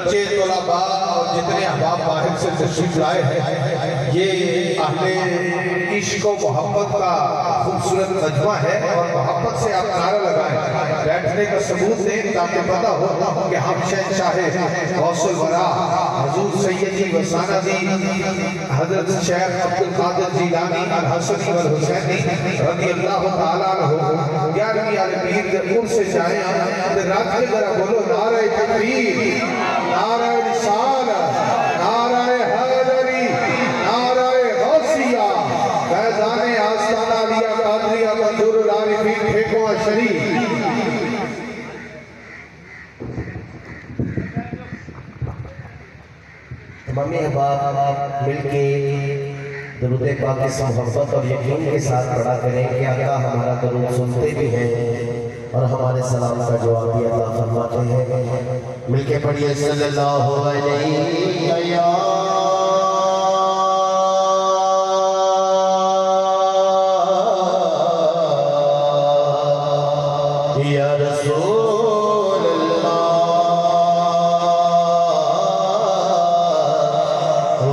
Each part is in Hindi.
बच्चे तलबा और जितने अहबाब बाहर से तशरीफ लाए हैं, ये अहले इश्क और मोहब्बत का खूबसूरत मजमा है और मोहब्बत से आप नारा लगाएं, बैठने का सबूत दें ताकि पता हो कि हम शहंशाह गौसुल वरा हुजूर सैयदी व सनदी हजरत शेख अब्दुल कादिर जिलानी अल हसनी वल हुसैनी रज़ी अल्लाह तआला अन्हु 11वीं आले पीर के उर्स से जाए तो रात के जरा बोलो नारे तकबीर, नारे रिसालत, नारे हैदरी, नारे गौसिया, फैज़ाने आस्ताना लिया कादरिया मंजूरुल आरिफीन फेको शरीफ। तमाम अहबाब मिलके दरूद पाक की मोहब्बत और यकीन के साथ पढ़ा करें कि आका हमारा दरूद सुनते भी हैं और हमारे सलाम का जवाब भी अता फरमाते हैं। मिलके पढ़िए सल्लल्लाहु अलैहि या रसूल अल्लाह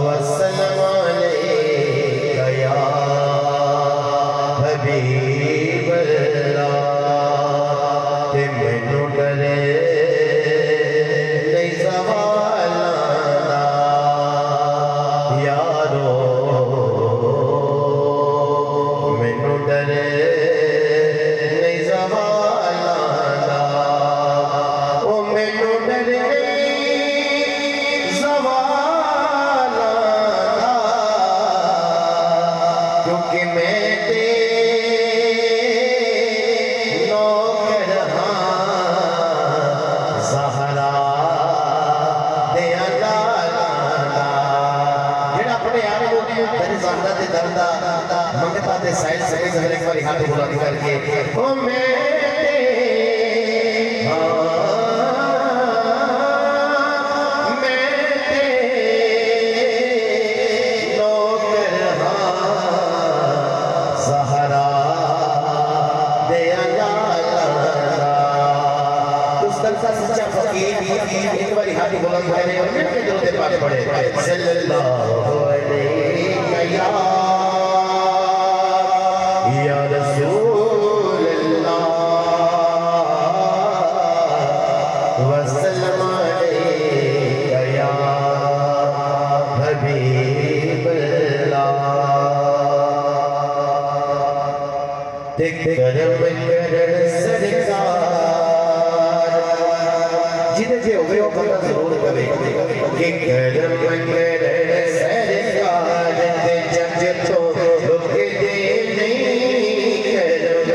वसल्लम अलैका या हबीब अल्लाह। ते मैनू डरे नहीं सवाल यारो, मैनू डरे नहीं सवाल, ओ मैनू डरे सवाल, क्योंकि मैं हाथ बुलंद करके ओ मैं सहारा दे सच्चा फकीर एक बार हाथ बुलंद करे और मिलके दरूद पाक पढ़े सल्लल्लाहु अलैहि या रसूल अल्लाह वसल्लम अलैका या हबीब अल्लाह। ते करम कर सरकार जिने जे होवे ओ बंदा जरूर करे कि करम कर सरकार ते जग तो रुके दे करम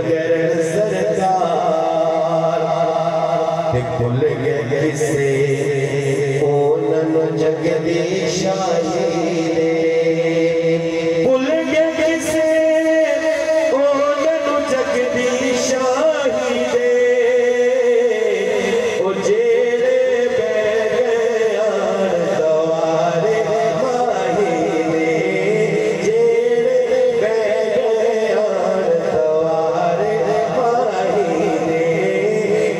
कर सरकार भूल गए किसे ओनन जगदीश आए भूल गए किसे ओनन जगदीश आए ओ जेड़े बह गया दवारे माही दे जेड़े बह गया दवारे माही दे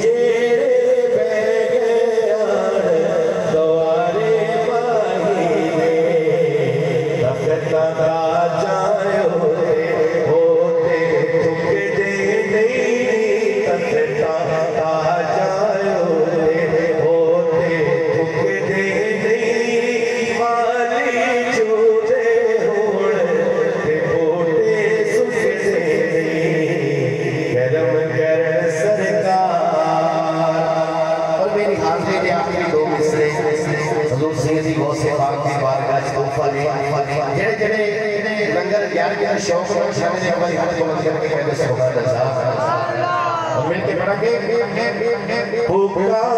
जेड़े बह गया दवारे माही दे तखता जायो होते तुक दे नहीं तखता जायो होते तुक दे नहीं माली चूदे होड़ ते बोटे सुख दे करम कर सरकार। और मेरी हाजिरी के आखिरी दो मिसरे हजूर सिंह जी गौसे पाक की बारगाह च तोहफा ले जेड़े जेड़े लंगर ज्ञान के शौक में शामिल है हमारी हाथ को करके पहले सुभान अल्लाह और मिलके पढ़ेंगे पुकार